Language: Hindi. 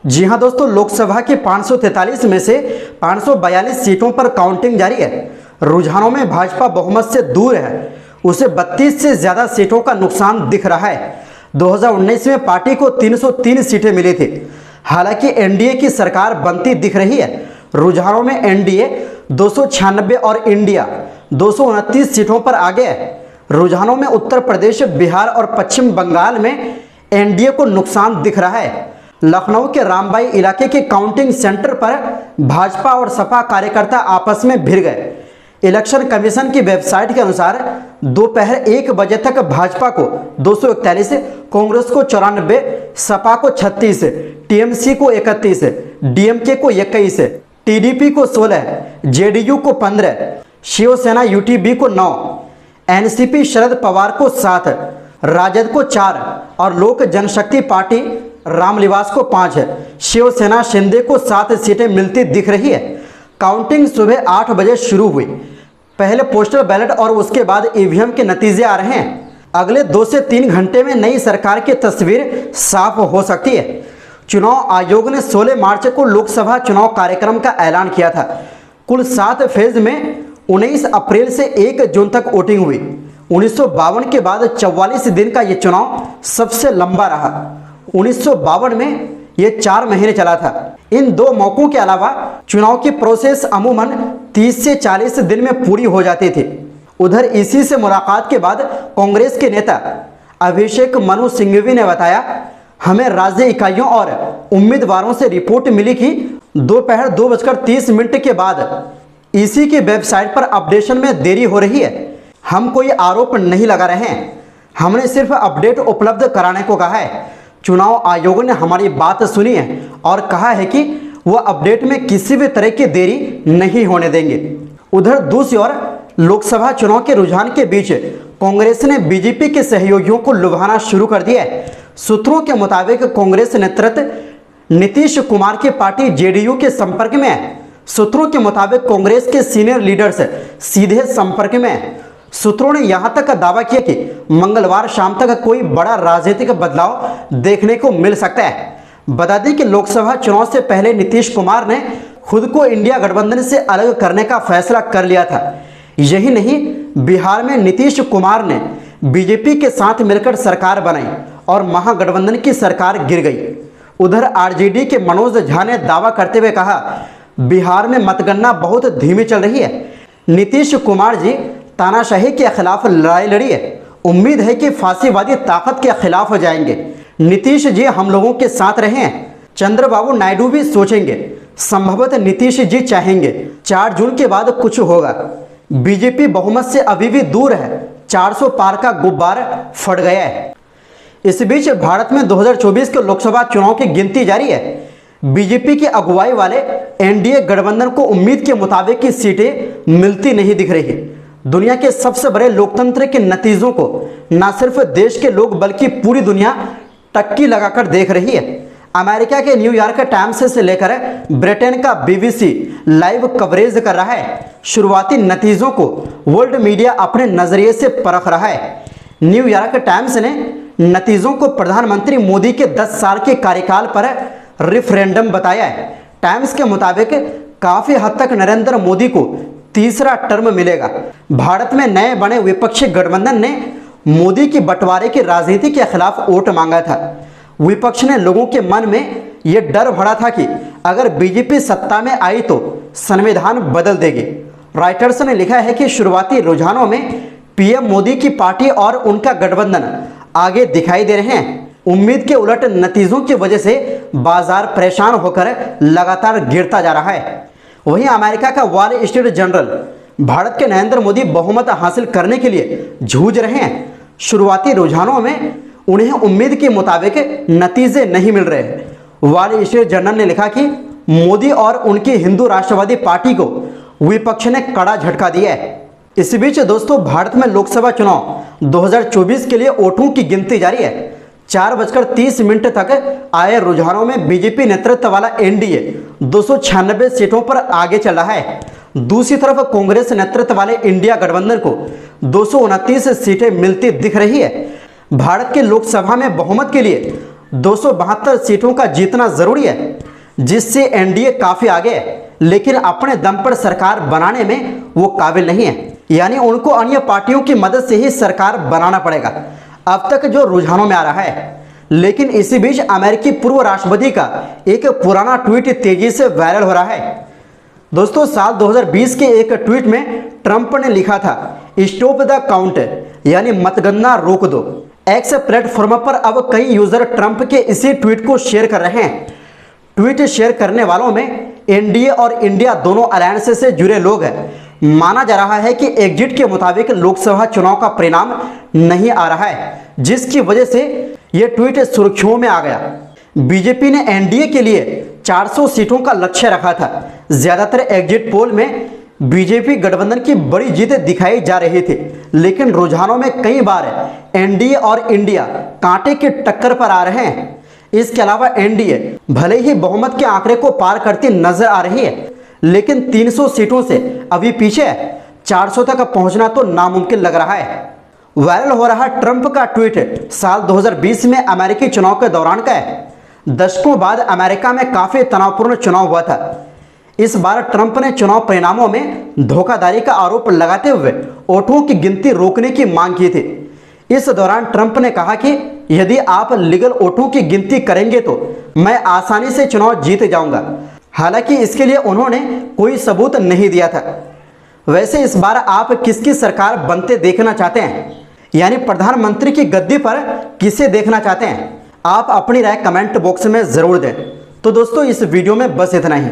जी हां दोस्तों, लोकसभा की 543 में से 542 सीटों पर काउंटिंग जारी है। रुझानों में भाजपा बहुमत से दूर है, उसे 32 से ज़्यादा सीटों का नुकसान दिख रहा है। 2019 में पार्टी को 303 सीटें मिली थी। हालांकि एनडीए की सरकार बनती दिख रही है। रुझानों में एनडीए 296 और इंडिया 229 सीटों पर आगे है। रुझानों में उत्तर प्रदेश, बिहार और पश्चिम बंगाल में एनडीए को नुकसान दिख रहा है। लखनऊ के रामबाई इलाके के काउंटिंग सेंटर पर भाजपा और सपा कार्यकर्ता आपस में भिड़ गए। इलेक्शन कमीशन की वेबसाइट के अनुसार दोपहर 1 बजे तक भाजपा को 241, कांग्रेस को 94, सपा को 36, टीएमसी को 31, डीएमके को 21, टीडीपी को 16, जेडीयू को 15, शिवसेना यूटीबी को 9, एनसीपी शरद पवार को 7, राजद को 4 और लोक जनशक्ति पार्टी रामनिवास को 5 है। शिवसेना शिंदे को 7 सीटें मिलती दिख रही है। काउंटिंग सुबह 8 बजे शुरू हुई। पहले पोस्टल बैलेट और उसके बाद ईवीएम के नतीजे आ रहे हैं। अगले 2 से 3 घंटे में नई सरकार की तस्वीर साफ हो सकती है। चुनाव आयोग ने 16 मार्च को लोकसभा चुनाव कार्यक्रम का ऐलान किया था। कुल 7 फेज में 19 अप्रैल से 1 जून तक वोटिंग हुई। 1952 के बाद 44 दिन का ये चुनाव सबसे लंबा रहा। 1952 में यह 4 महीने चला था। इन 2 मौकों के अलावा चुनाव की प्रोसेस अमूमन 30 से 40 दिन में पूरी हो जाती थी। उधर इसी से मुलाकात के बाद कांग्रेस के नेता अभिषेक मनु सिंघवी ने बताया, हमें राज्य इकाइयों और उम्मीदवारों से रिपोर्ट मिली कि दोपहर 2:30 के बाद इसी की वेबसाइट पर अपडेशन में देरी हो रही है। हम कोई आरोप नहीं लगा रहे हैं, हमने सिर्फ अपडेट उपलब्ध कराने को कहा है। चुनाव आयोग ने हमारी बात सुनी है और कहा है कि वह अपडेट में किसी भी तरह की देरी नहीं होने देंगे। उधर दूसरी ओर लोकसभा चुनाव के रुझान के बीच कांग्रेस ने बीजेपी के सहयोगियों को लुभाना शुरू कर दिया है। सूत्रों के मुताबिक कांग्रेस नेतृत्व नीतीश कुमार की पार्टी जेडीयू के संपर्क में है। सूत्रों के मुताबिक कांग्रेस के सीनियर लीडर्स सीधे संपर्क में है। सूत्रों ने यहां तक दावा किया कि मंगलवार शाम तक कोई बड़ा राजनीतिक बदलाव देखने को मिल सकता है। बता दें कि लोकसभा चुनाव से पहले नीतीश कुमार ने खुद को इंडिया गठबंधन से अलग करने का फैसला कर लिया था। यही नहीं, बिहार में नीतीश कुमार ने बीजेपी के साथ मिलकर सरकार बनाई और महागठबंधन की सरकार गिर गई। उधर आरजेडी के मनोज झा ने दावा करते हुए कहा, बिहार में मतगणना बहुत धीमी चल रही है। नीतीश कुमार जी तानाशाही के खिलाफ लड़ाई लड़ी है। उम्मीद है कि फांसीवादी ताकत के खिलाफ हो जाएंगे। नीतीश जी हम लोगों के साथ रहे हैं। चंद्रबाबू नायडू भी सोचेंगे, संभवतः नीतीश जी चाहेंगे 4 जून के बाद कुछ होगा। बीजेपी बहुमत से अभी भी दूर है। 400 पार का गुब्बार फट गया है। इस बीच भारत में 2024 के लोकसभा चुनाव की गिनती जारी है। बीजेपी की अगुवाई वाले एनडीए गठबंधन को उम्मीद के मुताबिक की सीटें मिलती नहीं दिख रही। दुनिया के सबसे बड़े लोकतंत्र के नतीजों को न सिर्फ देश के लोग बल्कि पूरी दुनिया टक्की लगाकर देख रही है। अमेरिका के न्यूयॉर्क टाइम्स से लेकर ब्रिटेन का बीबीसी लाइव कवरेज कर रहा है। शुरुआती नतीजों को वर्ल्ड मीडिया अपने नजरिए से परख रहा है। न्यूयॉर्क टाइम्स ने नतीजों को प्रधानमंत्री मोदी के 10 साल के कार्यकाल पर रेफरेंडम बताया है। टाइम्स के मुताबिक काफी हद तक नरेंद्र मोदी को तीसरा टर्म मिलेगा। भारत में नए बने विपक्षी गठबंधन ने मोदी की बंटवारे की राजनीति के खिलाफ वोट मांगा था। विपक्ष ने लोगों के मन में यह डर भरा था कि अगर बीजेपी सत्ता में आई तो संविधान बदल देगी। रॉयटर्स ने लिखा है कि शुरुआती रुझानों में पीएम मोदी की पार्टी और उनका गठबंधन आगे दिखाई दे रहे हैं। उम्मीद के उलट नतीजों की वजह से बाजार परेशान होकर लगातार गिरता जा रहा है। वहीं अमेरिका का वॉल स्ट्रीट जर्नल भारत के नरेंद्र मोदी बहुमत हासिल करने के लिए जूझ रहे हैं। शुरुआती रुझानों में उन्हें उम्मीद के मुताबिक नतीजे नहीं मिल रहे। वॉल स्ट्रीट जर्नल ने लिखा कि मोदी और उनकी हिंदू राष्ट्रवादी पार्टी को विपक्ष ने कड़ा झटका दिया है। इस बीच दोस्तों, भारत में लोकसभा चुनाव 2024 के लिए वोटों की गिनती जारी है। 4:30 तक आए रुझानों में बीजेपी नेतृत्व वाला एनडीए 296 सीटों पर आगे चल रहा है। दूसरी तरफ कांग्रेस नेतृत्व वाले इंडिया गठबंधन को 229 सीटें मिलती दिख रही है। भारत के लोकसभा में बहुमत के लिए 272 सीटों का जीतना जरूरी है, जिससे एनडीए काफी आगे है, लेकिन अपने दम पर सरकार बनाने में वो काबिल नहीं है। यानी उनको अन्य पार्टियों की मदद से ही सरकार बनाना पड़ेगा, अब तक जो रुझानों में आ रहा है। लेकिन इसी बीच अमेरिकी पूर्व राष्ट्रपति का एक पुराना ट्वीट तेजी से वायरल हो रहा है। दोस्तों, साल 2020 के एक ट्वीट में ट्रंप ने लिखा था, स्टॉप द काउंट, यानी मतगणना रोक दो। एक्स प्लेटफॉर्म पर अब कई यूजर ट्रंप के इसी ट्वीट को शेयर कर रहे हैं। ट्वीट शेयर करने वालों में एनडीए और इंडिया दोनों अलायंस से जुड़े लोग हैं। माना जा रहा है कि एग्जिट के मुताबिक लोकसभा चुनाव का परिणाम नहीं आ रहा है, जिसकी वजह से यह ट्वीट सुर्खियों में आ गया। बीजेपी ने एनडीए के लिए 400 सीटों का लक्ष्य रखा था। ज्यादातर एग्जिट पोल में बीजेपी गठबंधन की बड़ी जीत दिखाई जा रही थी, लेकिन रुझानों में कई बार एनडीए और इंडिया कांटे की टक्कर पर आ रहे हैं। इसके अलावा एनडीए भले ही बहुमत के आंकड़े को पार करती नजर आ रही है, लेकिन 300 सीटों से अभी पीछे है। 400 तक पहुंचना तो नामुमकिन लग रहा है। वायरल हो रहा ट्रंप का ट्वीट साल 2020 में अमेरिकी चुनाव के दौरान का है। दशकों बाद अमेरिका में काफी तनावपूर्ण चुनाव हुआ था। इस बार ट्रंप ने चुनाव परिणामों में धोखाधड़ी का आरोप लगाते हुए वोटों की गिनती रोकने की मांग की थी। इस दौरान ट्रंप ने कहा कि यदि आप लीगल वोटों की गिनती करेंगे तो मैं आसानी से चुनाव जीत जाऊंगा। हालांकि इसके लिए उन्होंने कोई सबूत नहीं दिया था। वैसे इस बार आप किसकी सरकार बनते देखना चाहते हैं, यानी प्रधानमंत्री की गद्दी पर किसे देखना चाहते हैं? आप अपनी राय कमेंट बॉक्स में जरूर दें। तो दोस्तों, इस वीडियो में बस इतना ही।